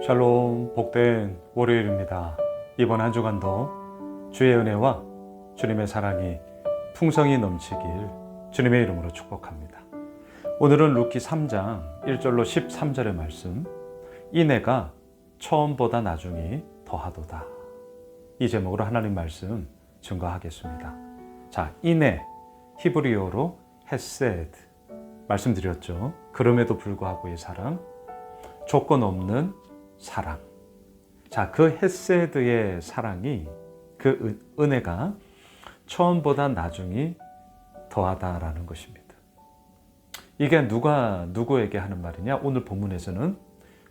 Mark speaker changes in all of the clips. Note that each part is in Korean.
Speaker 1: 샬롬, 복된 월요일입니다. 이번 한 주간도 주의 은혜와 주님의 사랑이 풍성히 넘치길 주님의 이름으로 축복합니다. 오늘은 루키 3장 1절로 13절의 말씀, 인애가 처음보다 나중이 더하도다. 이 제목으로 하나님 말씀 증거하겠습니다. 자, 인애, 히브리어로 헤세드 말씀드렸죠. 그럼에도 불구하고의 사랑, 조건 없는 사랑. 자, 그 헤세드의 사랑이, 그 은혜가 처음보다 나중이 더하다라는 것입니다. 이게 누가 누구에게 하는 말이냐? 오늘 본문에서는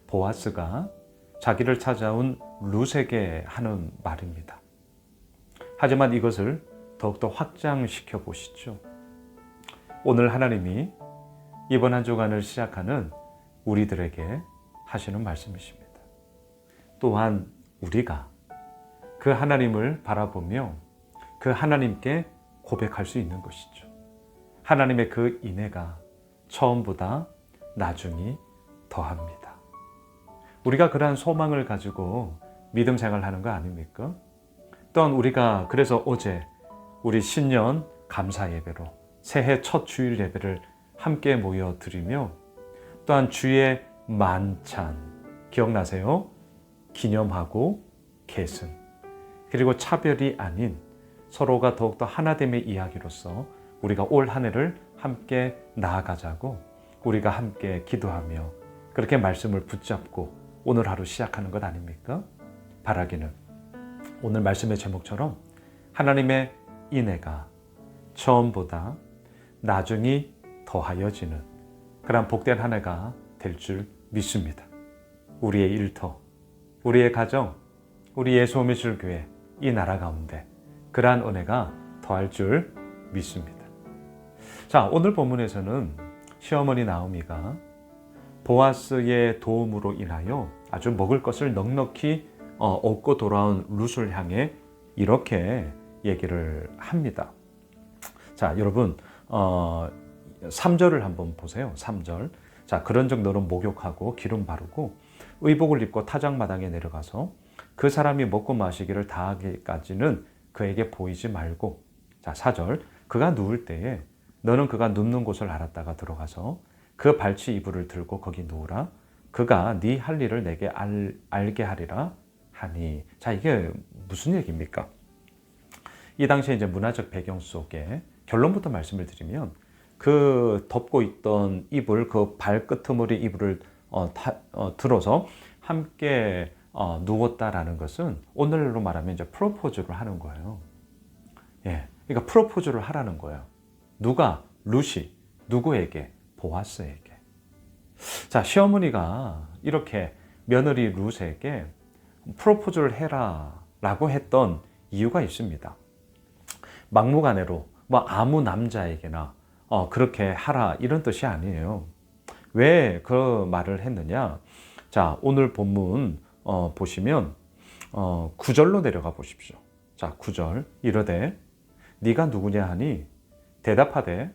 Speaker 1: 보아스가 자기를 찾아온 룻에게 하는 말입니다. 하지만 이것을 더욱더 확장시켜 보시죠. 오늘 하나님이 이번 한 주간을 시작하는 우리들에게 하시는 말씀이십니다. 또한 우리가 그 하나님을 바라보며 그 하나님께 고백할 수 있는 것이죠. 하나님의 그 인애가 처음보다 나중이 더합니다. 우리가 그러한 소망을 가지고 믿음 생활하는 거 아닙니까? 또한 우리가 그래서 어제 우리 신년 감사 예배로 새해 첫 주일 예배를 함께 모여 드리며 또한 주의 만찬 기억나세요? 기념하고 계승, 그리고 차별이 아닌 서로가 더욱더 하나됨의 이야기로서 우리가 올 한 해를 함께 나아가자고 우리가 함께 기도하며 그렇게 말씀을 붙잡고 오늘 하루 시작하는 것 아닙니까? 바라기는 오늘 말씀의 제목처럼 하나님의 인애가 처음보다 나중이 더하여지는 그런 복된 한 해가 될 줄 믿습니다. 우리의 일터, 우리의 가정, 우리 예수오미술 교회, 이 나라 가운데 그러한 은혜가 더할 줄 믿습니다. 자, 오늘 본문에서는 시어머니 나오미가 보아스의 도움으로 인하여 아주 먹을 것을 넉넉히 얻고 돌아온 룻을 향해 이렇게 얘기를 합니다. 자, 여러분 3절을 한번 보세요. 3절. 자, 그런 정도로 목욕하고 기름 바르고 의복을 입고 타작마당에 내려가서 그 사람이 먹고 마시기를 다하기까지는 그에게 보이지 말고, 자, 4절. 그가 누울 때에 너는 그가 눕는 곳을 알았다가 들어가서 그 발치 이불을 들고 거기 누우라. 그가 네 할 일을 내게 알게 하리라 하니. 자, 이게 무슨 얘기입니까? 이 당시에 이제 문화적 배경 속에 결론부터 말씀을 드리면 그 덮고 있던 이불, 그 발끄트머리 이불을 들어서 함께 누웠다라는 것은 오늘로 말하면 이제 프로포즈를 하는 거예요. 예, 그러니까 프로포즈를 하라는 거예요. 누가? 룻이 누구에게? 보아스에게. 자, 시어머니가 이렇게 며느리 룻에게 프로포즈를 해라라고 했던 이유가 있습니다. 막무가내로 뭐 아무 남자에게나 그렇게 하라 이런 뜻이 아니에요. 왜 그 말을 했느냐? 자, 오늘 본문 보시면 9절로 내려가 보십시오. 자, 9절. 이르되 네가 누구냐 하니 대답하되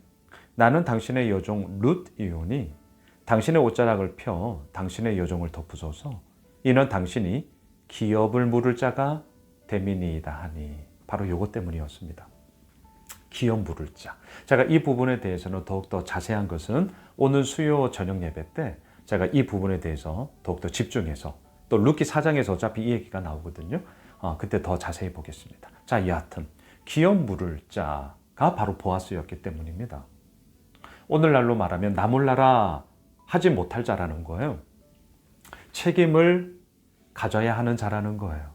Speaker 1: 나는 당신의 여종 룻이오니 당신의 옷자락을 펴 당신의 여종을 덮으소서. 이는 당신이 기업을 물을 자가 됨이니이다 하니. 바로 이것 때문이었습니다. 기업 물을 자. 제가 이 부분에 대해서는 더욱더 자세한 것은 오늘 수요 저녁 예배 때 제가 이 부분에 대해서 더욱더 집중해서 또 루키 4장에서 어차피 이 얘기가 나오거든요. 그때 더 자세히 보겠습니다. 자, 여하튼 기업 물을 자가 바로 보아스였기 때문입니다. 오늘날로 말하면 나 몰라라 하지 못할 자라는 거예요. 책임을 가져야 하는 자라는 거예요.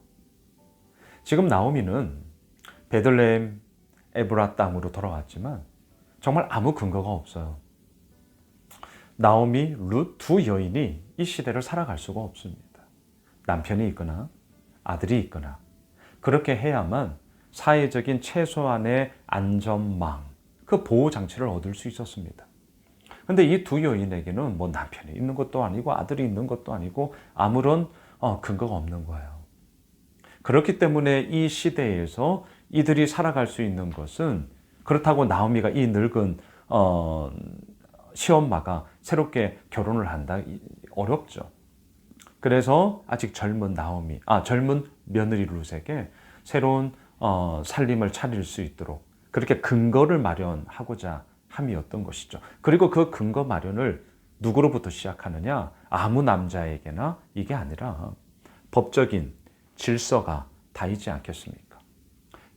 Speaker 1: 지금 나오미는 베들레헴 에브라 땅으로 돌아왔지만 정말 아무 근거가 없어요. 나오미, 룻 두 여인이 이 시대를 살아갈 수가 없습니다. 남편이 있거나 아들이 있거나 그렇게 해야만 사회적인 최소한의 안전망, 그 보호장치를 얻을 수 있었습니다. 그런데 이 두 여인에게는 뭐 남편이 있는 것도 아니고 아들이 있는 것도 아니고 아무런 근거가 없는 거예요. 그렇기 때문에 이 시대에서 이들이 살아갈 수 있는 것은, 그렇다고 나오미가 이 늙은 시엄마가 새롭게 결혼을 한다? 어렵죠. 그래서 아직 젊은 며느리 룻에게 새로운 살림을 차릴 수 있도록 그렇게 근거를 마련하고자 함이었던 것이죠. 그리고 그 근거 마련을 누구로부터 시작하느냐? 아무 남자에게나 이게 아니라 법적인 질서가 다이지 않겠습니까?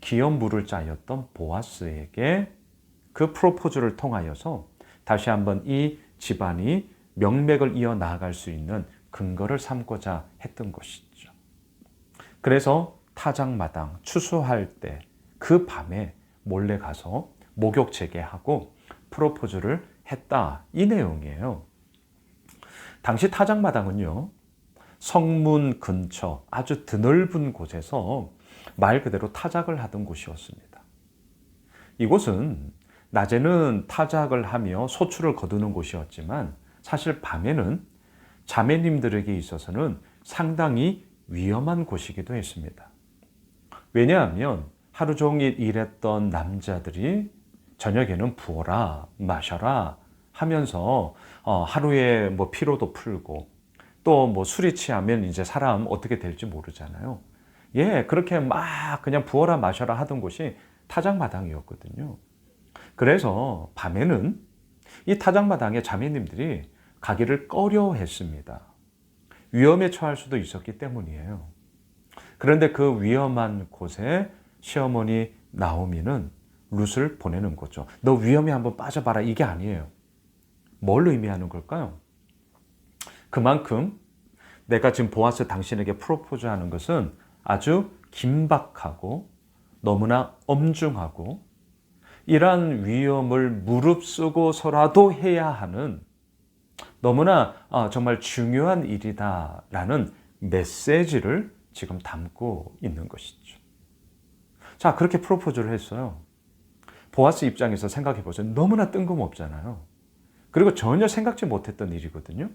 Speaker 1: 기업 물을 자였던 보아스에게 그 프로포즈를 통하여서 다시 한번 이 집안이 명맥을 이어 나아갈 수 있는 근거를 삼고자 했던 것이죠. 그래서 타작마당 추수할 때 그 밤에 몰래 가서 목욕 재개하고 프로포즈를 했다, 이 내용이에요. 당시 타작마당은요, 성문 근처 아주 드넓은 곳에서 말 그대로 타작을 하던 곳이었습니다. 이곳은 낮에는 타작을 하며 소출을 거두는 곳이었지만 사실 밤에는 자매님들에게 있어서는 상당히 위험한 곳이기도 했습니다. 왜냐하면 하루 종일 일했던 남자들이 저녁에는 부어라 마셔라 하면서 하루에 뭐 피로도 풀고 또 뭐 술이 취하면 이제 사람 어떻게 될지 모르잖아요. 예, 그렇게 막 그냥 부어라 마셔라 하던 곳이 타작마당이었거든요. 그래서 밤에는 이 타작마당에 자매님들이 가기를 꺼려했습니다. 위험에 처할 수도 있었기 때문이에요. 그런데 그 위험한 곳에 시어머니 나오미는 룻을 보내는 거죠. 너 위험에 한번 빠져봐라, 이게 아니에요. 뭘 의미하는 걸까요? 그만큼 내가 지금 보아스 당신에게 프로포즈하는 것은 아주 긴박하고 너무나 엄중하고 이러한 위험을 무릅쓰고서라도 해야 하는 너무나 정말 중요한 일이다라는 메시지를 지금 담고 있는 것이죠. 자, 그렇게 프로포즈를 했어요. 보아스 입장에서 생각해 보세요. 너무나 뜬금없잖아요. 그리고 전혀 생각지 못했던 일이거든요.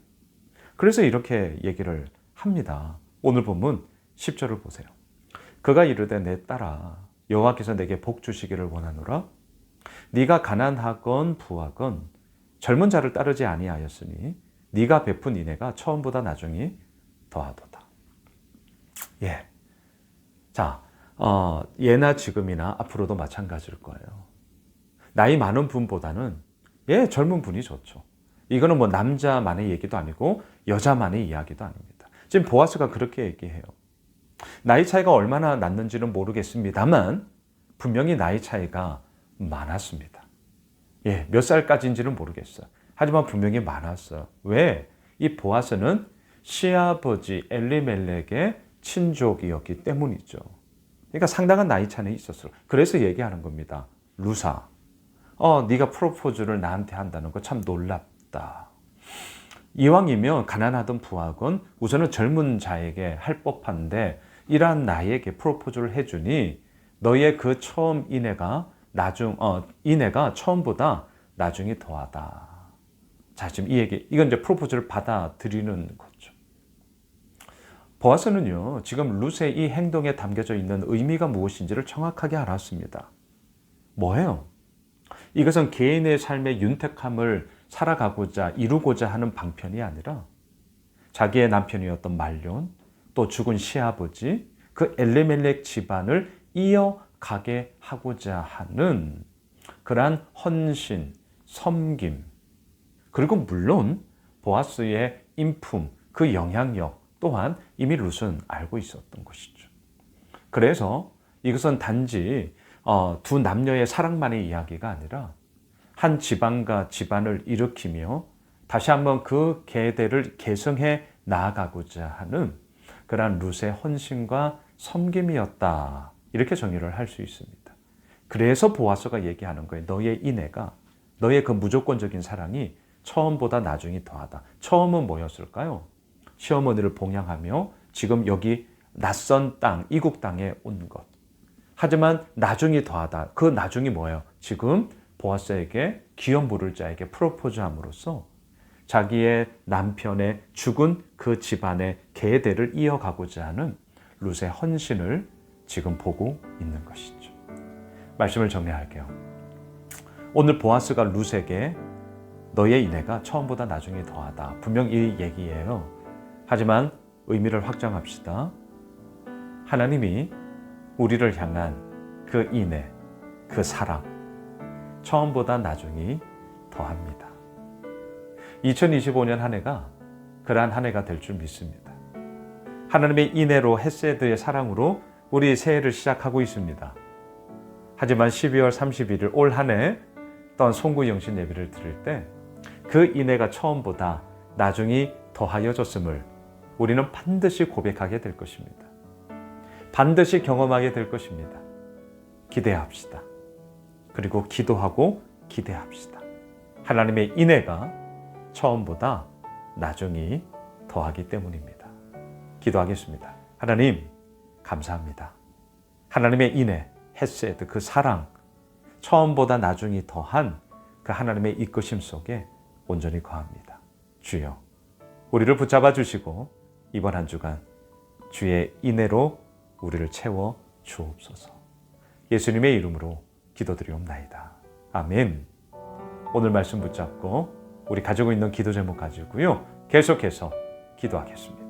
Speaker 1: 그래서 이렇게 얘기를 합니다. 오늘 본문 10절을 보세요. 그가 이르되 내 딸아 여호와께서 내게 복 주시기를 원하노라. 네가 가난하건 부하건 젊은 자를 따르지 아니하였으니 네가 베푼 인애가 처음보다 나중이 더하도다. 예. 자, 예나 지금이나 앞으로도 마찬가지일 거예요. 나이 많은 분보다는 젊은 분이 좋죠. 이거는 뭐 남자만의 얘기도 아니고 여자만의 이야기도 아닙니다. 지금 보아스가 그렇게 얘기해요. 나이 차이가 얼마나 났는지는 모르겠습니다만 분명히 나이 차이가 많았습니다. 몇 살까지인지는 모르겠어요. 하지만 분명히 많았어요. 왜? 이 보아스는 시아버지 엘리멜렉의 친족이었기 때문이죠. 그러니까 상당한 나이 차이는 있었어요. 그래서 얘기하는 겁니다. 루사, 네가 프로포즈를 나한테 한다는 거 참 놀랍다. 이왕이면 가난하던 부하건 우선은 젊은 자에게 할 법한데 이러한 나에게 프로포즈를 해주니 너의 그 처음 인애가 인애가 처음보다 나중이 더하다. 자, 지금 이 얘기, 이건 이제 프로포즈를 받아들이는 거죠. 보아스는요, 지금 룻의 이 행동에 담겨져 있는 의미가 무엇인지를 정확하게 알았습니다. 뭐예요? 이것은 개인의 삶의 윤택함을 살아가고자 이루고자 하는 방편이 아니라 자기의 남편이었던 말론, 또 죽은 시아버지, 그 엘리멜렉 집안을 이어가게 하고자 하는 그러한 헌신, 섬김, 그리고 물론 보아스의 인품, 그 영향력 또한 이미 룻은 알고 있었던 것이죠. 그래서 이것은 단지 두 남녀의 사랑만의 이야기가 아니라 한 집안과 집안을 일으키며 다시 한번 그 계대를 계승해 나아가고자 하는 그러한 룻의 헌신과 섬김이었다. 이렇게 정의를 할 수 있습니다. 그래서 보아스가 얘기하는 거예요. 너의 인애가, 너의 그 무조건적인 사랑이 처음보다 나중이 더하다. 처음은 뭐였을까요? 시어머니를 봉양하며 지금 여기 낯선 땅, 이국 땅에 온 것. 하지만 나중이 더하다. 그 나중이 뭐예요? 지금 보아스에게 기업 물을 자에게 프로포즈함으로써 자기의 남편의 죽은 그 집안의 계대를 이어가고자 하는 룻의 헌신을 지금 보고 있는 것이죠. 말씀을 정리할게요. 오늘 보아스가 룻에게 너의 인애가 처음보다 나중에 더하다. 분명 이 얘기예요. 하지만 의미를 확장합시다. 하나님이 우리를 향한 그 인애, 그 사랑, 처음보다 나중이 더합니다. 2025년 한 해가 그러한 한 해가 될 줄 믿습니다. 하나님의 인애로 헤세드의 사랑으로 우리 새해를 시작하고 있습니다. 하지만 12월 31일 올 한 해 어떤 송구영신 예배를 드릴 때 그 인애가 처음보다 나중이 더하여졌음을 우리는 반드시 고백하게 될 것입니다. 반드시 경험하게 될 것입니다. 기대합시다. 그리고 기도하고 기대합시다. 하나님의 인애가 처음보다 나중이 더하기 때문입니다. 기도하겠습니다. 하나님, 감사합니다. 하나님의 인애, 헤세드, 그 사랑, 처음보다 나중이 더한 그 하나님의 이끄심 속에 온전히 거합니다. 주여, 우리를 붙잡아 주시고 이번 한 주간 주의 인애로 우리를 채워 주옵소서. 예수님의 이름으로 기도드리옵나이다. 아멘. 오늘 말씀 붙잡고 우리 가지고 있는 기도 제목 가지고요, 계속해서 기도하겠습니다.